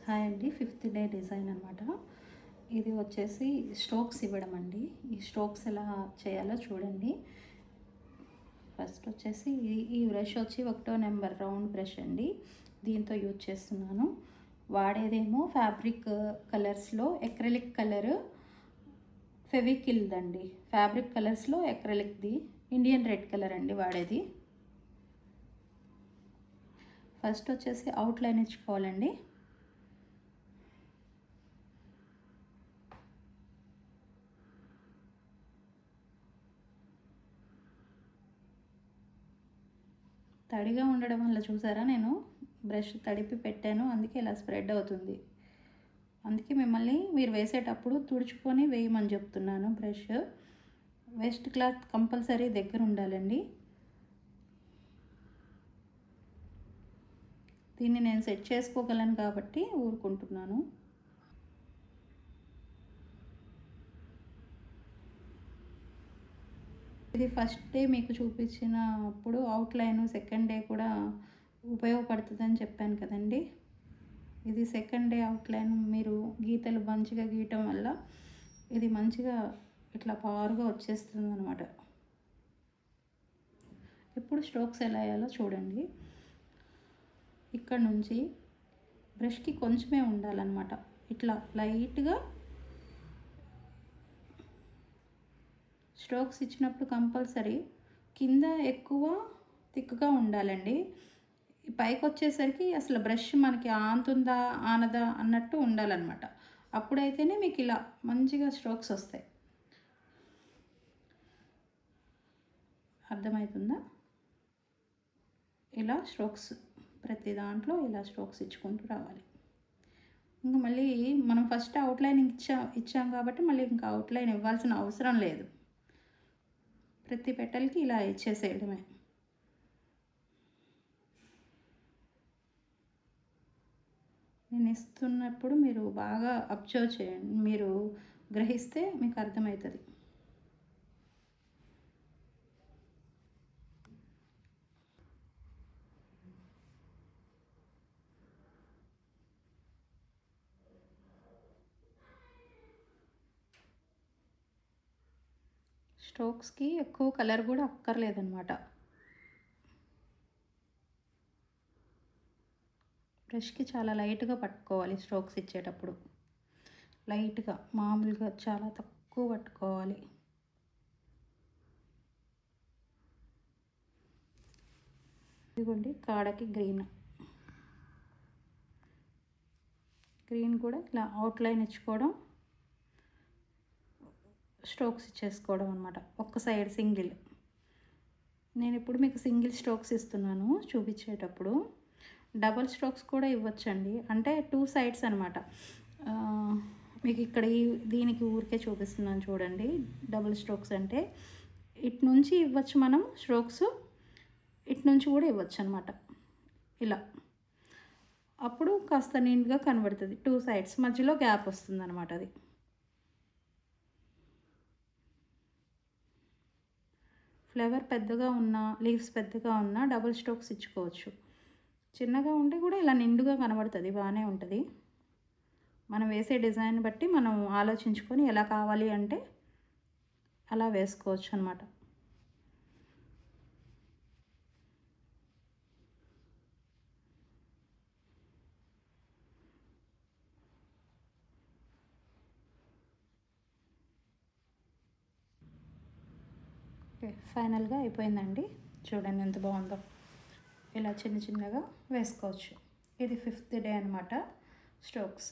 Hi అండి. Fifth day design అనమాట. ఇది వచ్చేసి స్ట్రోక్స్ ఇవ్వడం అండి. ఈ స్ట్రోక్స్ ఎలా చేయాలో చూడండి. ఫస్ట్ వచ్చేసి ఈ బ్రష్ వచ్చి 1వ నెంబర్ రౌండ్ బ్రష్ అండి. దీంతో యూజ్ చేస్తున్నాను. వాడేదేమో ఫ్యాబ్రిక్ కలర్స్లో ఎక్రెలిక్ కలర్ ఫెవికిల్దండి. ఫ్యాబ్రిక్ కలర్స్లో ఎక్రెలిక్ది ఇండియన్ రెడ్ కలర్ అండి వాడేది. ఫస్ట్ వచ్చేసి అవుట్లైన్ ఇచ్చుకోవాలండి. తడిగా ఉండడం వల్ల చూసారా, నేను బ్రష్ తడిపి పెట్టాను, అందుకే ఇలా స్ప్రెడ్ అవుతుంది. అందుకే మిమ్మల్ని మీరు వేసేటప్పుడు తుడుచుకొని వేయమని చెప్తున్నాను. బ్రష్ వేస్ట్ క్లాత్ కంపల్సరీ దగ్గర ఉండాలండి. దీన్ని నేను సెట్ చేసుకోగలను కాబట్టి ఊరుకుంటున్నాను. ఇది ఫస్ట్ డే మీకు చూపించినప్పుడు అవుట్లైన్, సెకండ్ డే కూడా ఉపయోగపడుతుందని చెప్పాను కదండి. ఇది సెకండ్ డే అవుట్లైన్. మీరు గీతలు మంచిగా గీయటం వల్ల ఇది మంచిగా ఇట్లా పారుగా వచ్చేస్తుంది అనమాట. ఇప్పుడు స్ట్రోక్స్ ఎలా వేయాలో చూడండి. ఇక్కడ నుంచి బ్రష్కి కొంచెమే ఉండాలన్నమాట. ఇట్లా లైట్గా స్ట్రోక్స్ ఇచ్చినప్పుడు కంపల్సరీ కింద ఎక్కువ థిక్గా ఉండాలండి. పైకి వచ్చేసరికి అసలు బ్రష్ మనకి ఆనుతుందా ఆనదా అన్నట్టు ఉండాలన్నమాట. అప్పుడైతేనే మీకు ఇలా మంచిగా స్ట్రోక్స్ వస్తాయి. అర్థమవుతుందా? ఇలా స్ట్రోక్స్ ప్రతి దాంట్లో ఇలా స్ట్రోక్స్ ఇచ్చుకుంటూ రావాలి. ఇంకా మళ్ళీ మనం ఫస్ట్ అవుట్లైన్ ఇచ్చాం కాబట్టి మళ్ళీ ఇంకా అవుట్లైన్ ఇవ్వాల్సిన అవసరం లేదు. ప్రతి పెటల్కి ఇలా ఇచ్చేసేయడమే. నేను ఇస్తున్నప్పుడు మీరు బాగా అబ్జర్వ్ చేయండి. మీరు గ్రహిస్తే మీకు అర్థమవుతుంది. స్ట్రోక్స్కి ఎక్కువ కలర్ కూడా అక్కర్లేదన్నమాట. బ్రష్కి చాలా లైట్గా పట్టుకోవాలి. స్ట్రోక్స్ ఇచ్చేటప్పుడు లైట్గా, మామూలుగా చాలా తక్కువ పట్టుకోవాలి. ఇదిగోండి కాడకి గ్రీన్ కూడా ఇలా అవుట్లైన్ ఇచ్చుకోవడం, స్ట్రోక్స్ ఇచ్చేసుకోవడం అనమాట. ఒక్క సైడ్ సింగిల్. నేను ఇప్పుడు మీకు సింగిల్ స్ట్రోక్స్ ఇస్తున్నాను చూపించేటప్పుడు. డబల్ స్ట్రోక్స్ కూడా ఇవ్వచ్చండి. అంటే 2 సైడ్స్ అనమాట. మీకు ఇక్కడ దీనికి ఊరికే చూపిస్తున్నాను చూడండి. డబల్ స్ట్రోక్స్ అంటే ఇటు నుంచి ఇవ్వచ్చు మనం స్ట్రోక్స్, ఇటు నుంచి కూడా ఇవ్వచ్చు అనమాట. ఇలా అప్పుడు కాస్త నీట్గా కనబడుతుంది. 2 సైడ్స్ మధ్యలో గ్యాప్ వస్తుంది అనమాట. అది ఫ్లవర్ పెద్దగా ఉన్నా, లీవ్స్ పెద్దగా ఉన్నా డబుల్ స్ట్రోక్స్ ఇచ్చుకోవచ్చు. చిన్నగా ఉంటే కూడా ఇలా నిండుగా కనబడుతుంది, బాగానే ఉంటుంది. మనం వేసే డిజైన్ బట్టి మనం ఆలోచించుకొని ఎలా కావాలి అంటే అలా వేసుకోవచ్చు అనమాట. ఓకే, ఫైనల్గా అయిపోయిందండి. చూడండి ఎంత బాగుందో. ఇలా చిన్న చిన్నగా వేసుకోవచ్చు. ఇది 5th డే అనమాట స్ట్రోక్స్.